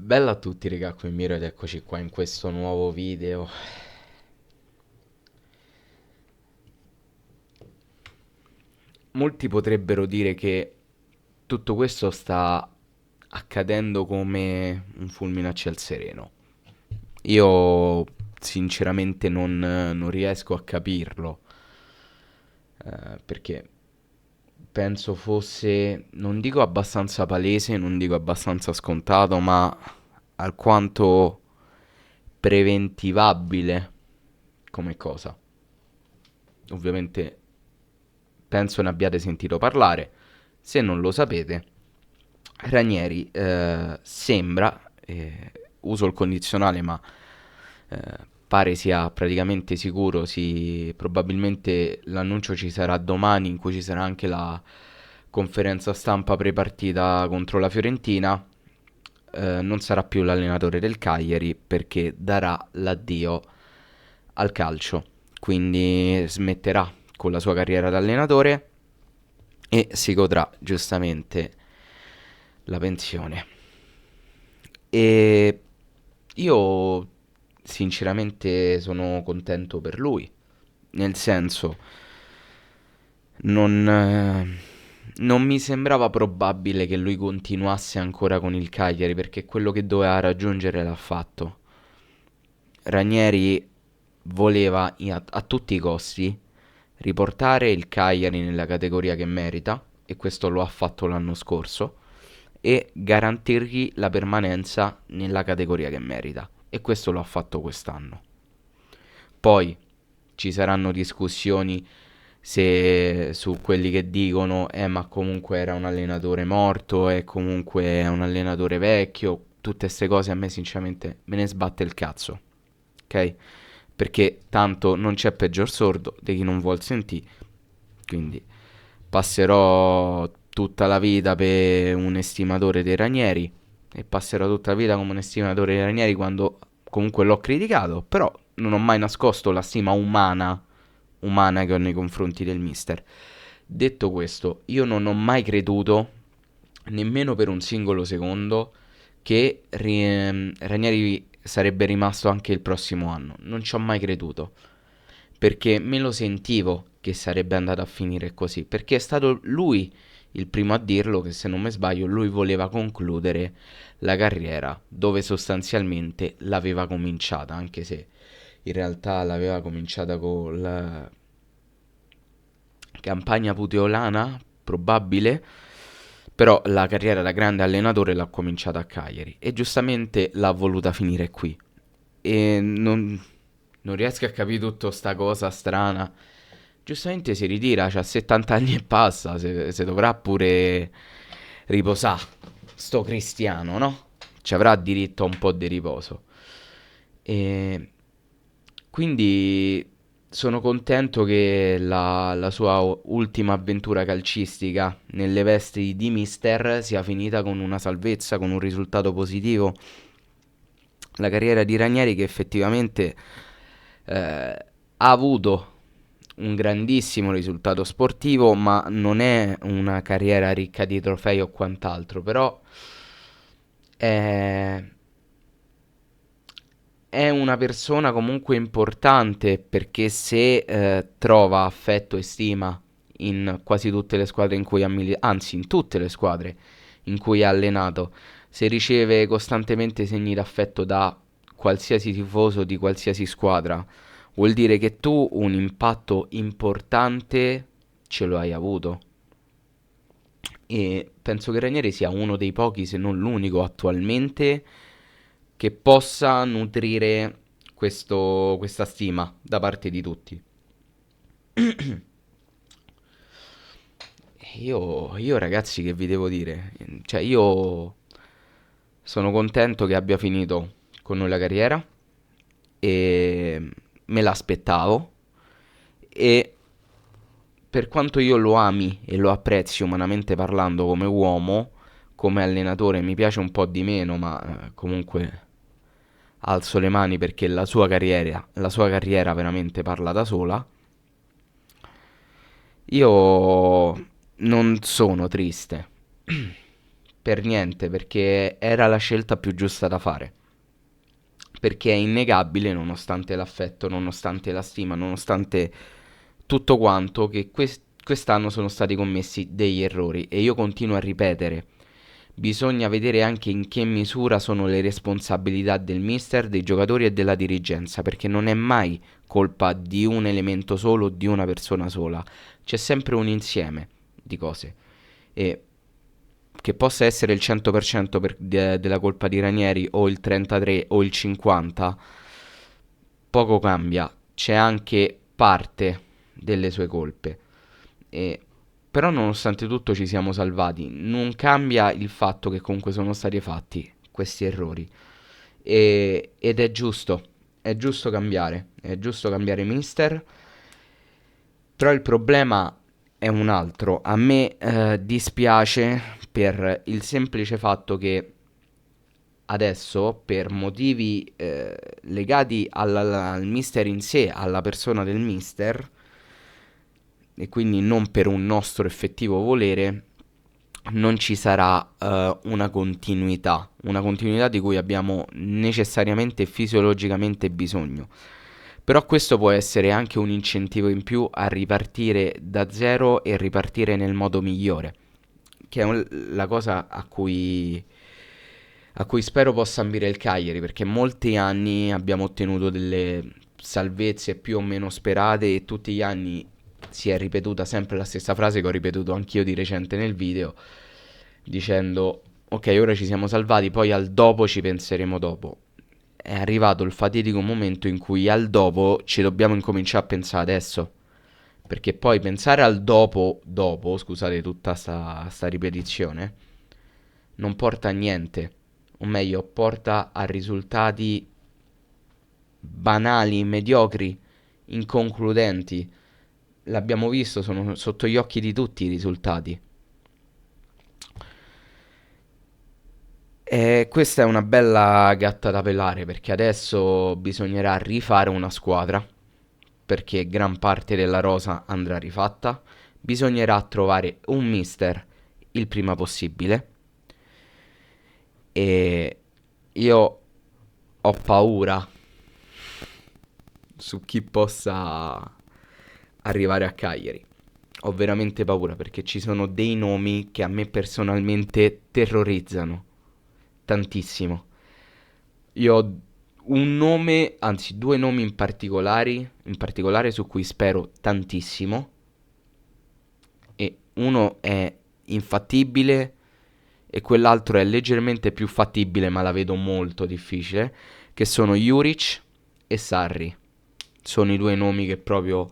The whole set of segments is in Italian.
Bella a tutti raga, qui Miro ed eccoci qua in questo nuovo video. Molti potrebbero dire che tutto questo sta accadendo come un fulmine a ciel sereno. Io sinceramente non riesco a capirlo, perché penso fosse, non dico abbastanza palese, non dico abbastanza scontato, ma alquanto preventivabile come cosa. Ovviamente penso ne abbiate sentito parlare. Se non lo sapete, Ranieri sembra, uso il condizionale ma eh, pare sia praticamente sicuro, probabilmente l'annuncio ci sarà domani in cui ci sarà anche la conferenza stampa prepartita contro la Fiorentina. Non sarà più l'allenatore del Cagliari perché darà l'addio al calcio, quindi smetterà con la sua carriera da allenatore e si godrà giustamente la pensione. E io sinceramente sono contento per lui, nel senso non mi sembrava probabile che lui continuasse ancora con il Cagliari perché quello che doveva raggiungere l'ha fatto. Ranieri voleva a tutti i costi riportare il Cagliari nella categoria che merita, e questo lo ha fatto l'anno scorso, e garantirgli la permanenza nella categoria che merita, e questo lo ha fatto quest'anno. Poi ci saranno discussioni su quelli che dicono ma comunque era un allenatore morto, e comunque è un allenatore vecchio, tutte queste cose a me sinceramente me ne sbatte il cazzo, ok? Perché tanto non c'è peggior sordo di chi non vuol sentire, quindi passerò tutta la vita per un estimatore dei Ranieri, e passerò tutta la vita come un estimatore dei Ranieri quando comunque l'ho criticato, però non ho mai nascosto la stima umana che ho nei confronti del mister. Detto questo, io non ho mai creduto, nemmeno per un singolo secondo, che Ranieri sarebbe rimasto anche il prossimo anno. Non ci ho mai creduto, perché me lo sentivo che sarebbe andato a finire così, perché è stato lui il primo a dirlo che, se non mi sbaglio, lui voleva concludere la carriera dove sostanzialmente l'aveva cominciata, anche se in realtà l'aveva cominciata con la campagna puteolana, probabile, però la carriera da grande allenatore l'ha cominciata a Cagliari e giustamente l'ha voluta finire qui. E non riesco a capire tutta sta cosa strana. Giustamente si ritira, c'ha 70 anni e passa, se dovrà pure riposare. Sto cristiano, no? Ci avrà diritto a un po' di riposo. E quindi sono contento che la sua ultima avventura calcistica nelle vesti di mister sia finita con una salvezza, con un risultato positivo. La carriera di Ranieri che effettivamente ha avuto un grandissimo risultato sportivo, ma non è una carriera ricca di trofei o quant'altro, però è, è una persona comunque importante, perché se trova affetto e stima in quasi tutte le squadre in cui ha anzi in tutte le squadre in cui ha allenato, se riceve costantemente segni d'affetto da qualsiasi tifoso di qualsiasi squadra, vuol dire che tu un impatto importante ce lo hai avuto. E penso che Ranieri sia uno dei pochi, se non l'unico attualmente, che possa nutrire questa stima da parte di tutti. Io ragazzi, che vi devo dire? Cioè, io sono contento che abbia finito con noi la carriera, e me l'aspettavo, e per quanto io lo ami e lo apprezzi umanamente parlando come uomo, come allenatore mi piace un po' di meno, ma comunque alzo le mani perché la sua carriera veramente parla da sola. Io non sono triste, per niente, perché era la scelta più giusta da fare. Perché è innegabile, nonostante l'affetto, nonostante la stima, nonostante tutto quanto, che quest'anno sono stati commessi degli errori. E io continuo a ripetere, bisogna vedere anche in che misura sono le responsabilità del mister, dei giocatori e della dirigenza, perché non è mai colpa di un elemento solo, di una persona sola. C'è sempre un insieme di cose. E che possa essere il 100% della colpa di Ranieri o il 33 o il 50, poco cambia. C'è anche parte delle sue colpe. E però nonostante tutto ci siamo salvati. Non cambia il fatto che comunque sono stati fatti questi errori. Ed è giusto cambiare. È giusto cambiare mister. Però il problema è un altro. A me dispiace per il semplice fatto che adesso, per motivi legati al mister in sé, alla persona del mister, e quindi non per un nostro effettivo volere, non ci sarà una continuità di cui abbiamo necessariamente e fisiologicamente bisogno. Però questo può essere anche un incentivo in più a ripartire da zero e ripartire nel modo migliore, che è la cosa a cui spero possa ambire il Cagliari, perché molti anni abbiamo ottenuto delle salvezze più o meno sperate e tutti gli anni si è ripetuta sempre la stessa frase che ho ripetuto anch'io di recente nel video, dicendo ok, ora ci siamo salvati, poi al dopo ci penseremo dopo. È arrivato il fatidico momento in cui al dopo ci dobbiamo incominciare a pensare adesso. Perché poi pensare al dopo, scusate tutta sta ripetizione, non porta a niente. O meglio, porta a risultati banali, mediocri, inconcludenti. L'abbiamo visto, sono sotto gli occhi di tutti i risultati. E questa è una bella gatta da pelare perché adesso bisognerà rifare una squadra perché gran parte della rosa andrà rifatta. Bisognerà trovare un mister il prima possibile e io ho paura su chi possa arrivare a Cagliari. Ho veramente paura perché ci sono dei nomi che a me personalmente terrorizzano tantissimo. Io ho un nome, anzi due nomi in particolare su cui spero tantissimo. E uno è infattibile e quell'altro è leggermente più fattibile, ma la vedo molto difficile, che sono Juric e Sarri. Sono i due nomi che proprio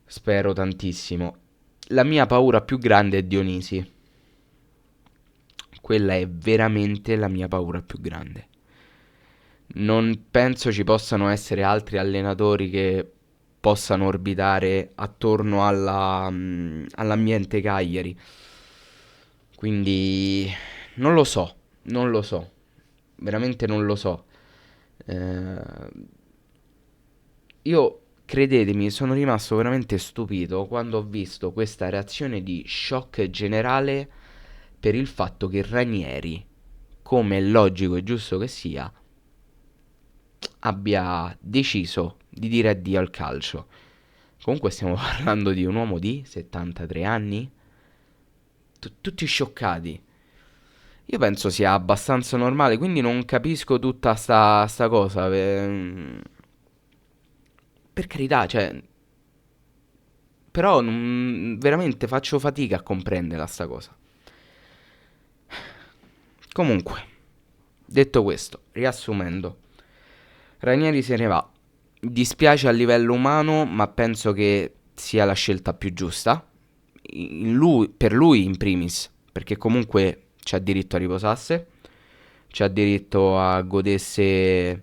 spero tantissimo. La mia paura più grande è Dionisi. Quella è veramente la mia paura più grande. Non penso ci possano essere altri allenatori che possano orbitare attorno all'ambiente Cagliari. Quindi non lo so, non lo so, veramente non lo so. Eh, io, credetemi, sono rimasto veramente stupito quando ho visto questa reazione di shock generale per il fatto che Ranieri, come è logico e giusto che sia, abbia deciso di dire addio al calcio. Comunque stiamo parlando di un uomo di 73 anni, tutti scioccati. Io penso sia abbastanza normale, quindi non capisco tutta sta cosa. Per carità, cioè, però veramente faccio fatica a comprenderla sta cosa. Comunque, detto questo, riassumendo, Ranieri se ne va. Dispiace a livello umano, ma penso che sia la scelta più giusta. Per lui in primis, perché comunque c'ha diritto a riposarsi, c'ha diritto a godersi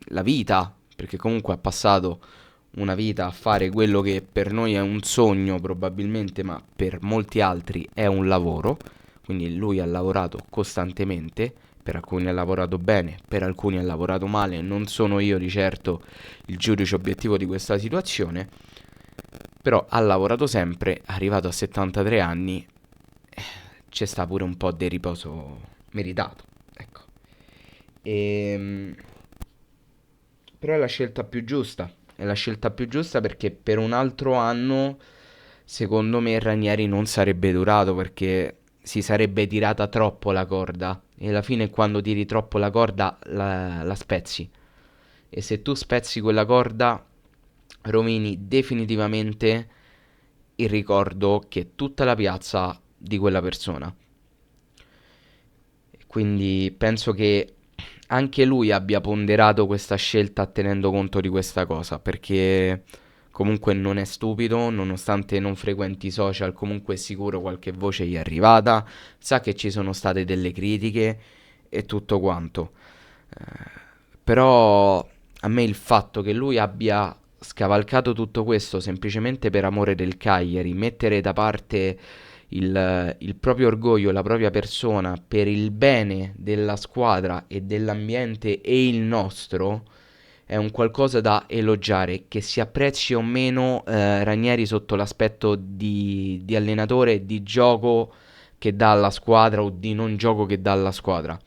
la vita, perché comunque ha passato una vita a fare quello che per noi è un sogno probabilmente, ma per molti altri è un lavoro. Quindi lui ha lavorato costantemente, per alcuni ha lavorato bene, per alcuni ha lavorato male, non sono io di certo il giudice obiettivo di questa situazione, però ha lavorato sempre, è arrivato a 73 anni, c'è sta pure un po' di riposo meritato, ecco. Ehm, Però è la scelta più giusta. È la scelta più giusta perché per un altro anno, secondo me, Ranieri non sarebbe durato perché si sarebbe tirata troppo la corda. E alla fine, quando tiri troppo la corda, la spezzi. E se tu spezzi quella corda, rovini definitivamente il ricordo che tutta la piazza ha di quella persona. Quindi penso che anche lui abbia ponderato questa scelta tenendo conto di questa cosa, perché comunque non è stupido, nonostante non frequenti i social, comunque è sicuro qualche voce gli è arrivata, sa che ci sono state delle critiche e tutto quanto. Però a me il fatto che lui abbia scavalcato tutto questo semplicemente per amore del Cagliari, mettere da parte il proprio orgoglio, la propria persona per il bene della squadra e dell'ambiente e il nostro è un qualcosa da elogiare, che si apprezzi o meno Ranieri sotto l'aspetto di allenatore e di gioco che dà alla squadra o di non gioco che dà alla squadra.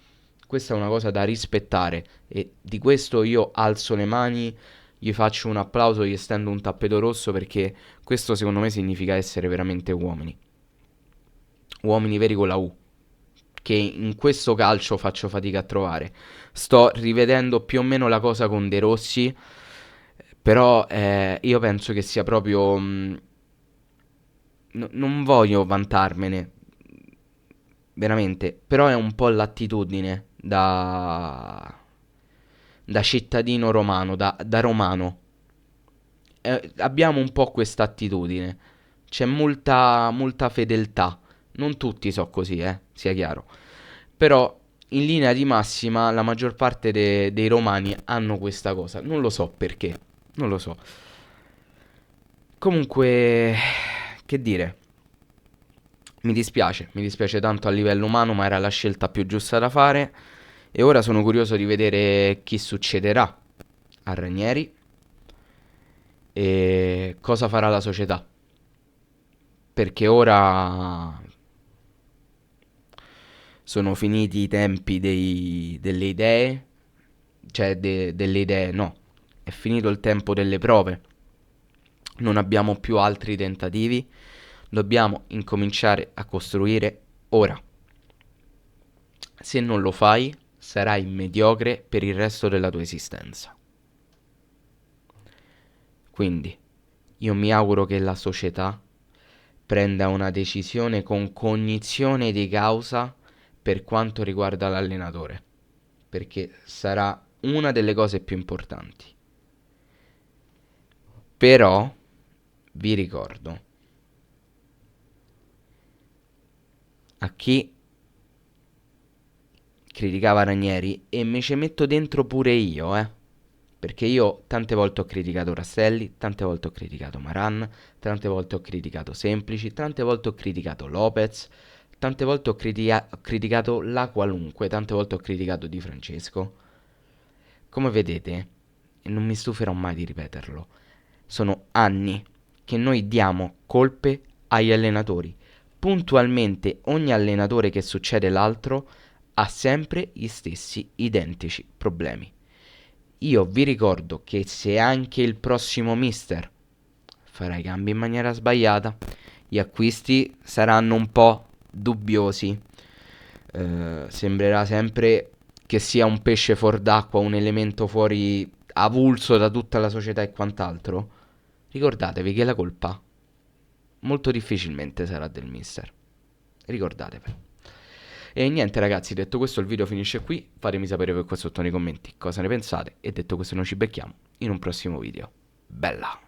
Questa è una cosa da rispettare e di questo io alzo le mani, gli faccio un applauso, gli stendo un tappeto rosso perché questo secondo me significa essere veramente uomini. Uomini veri con la U, che in questo calcio faccio fatica a trovare. Sto rivedendo più o meno la cosa con De Rossi, però io penso che sia proprio... non voglio vantarmene, veramente, però è un po' l'attitudine da cittadino romano, da romano. Abbiamo un po' questa attitudine. C'è molta fedeltà. Non tutti so così, sia chiaro. Però in linea di massima la maggior parte dei romani hanno questa cosa. Non lo so perché. Non lo so. Comunque, che dire. Mi dispiace tanto a livello umano, ma era la scelta più giusta da fare. E ora sono curioso di vedere chi succederà a Ranieri e cosa farà la società. Perché ora sono finiti i tempi delle idee, cioè delle idee, no, è finito il tempo delle prove, non abbiamo più altri tentativi, dobbiamo incominciare a costruire ora. Se non lo fai, sarai mediocre per il resto della tua esistenza. Quindi, io mi auguro che la società prenda una decisione con cognizione di causa per quanto riguarda l'allenatore, perché sarà una delle cose più importanti. Però vi ricordo a chi criticava Ranieri e mi ci metto dentro pure io, perché io tante volte ho criticato Rastelli, tante volte ho criticato Maran, tante volte ho criticato Semplici, tante volte ho criticato Lopez, tante volte ho criticato la qualunque, tante volte ho criticato Di Francesco. Come vedete, e non mi stuferò mai di ripeterlo, sono anni che noi diamo colpe agli allenatori. Puntualmente ogni allenatore che succede l'altro ha sempre gli stessi identici problemi. Io vi ricordo che se anche il prossimo mister farà i cambi in maniera sbagliata, gli acquisti saranno un po' dubbiosi. Sembrerà sempre che sia un pesce fuor d'acqua, un elemento fuori avulso da tutta la società e quant'altro. Ricordatevi che la colpa molto difficilmente sarà del mister. Ricordatevelo. E niente ragazzi, detto questo il video finisce qui, fatemi sapere per qua sotto nei commenti cosa ne pensate e detto questo noi ci becchiamo in un prossimo video. Bella!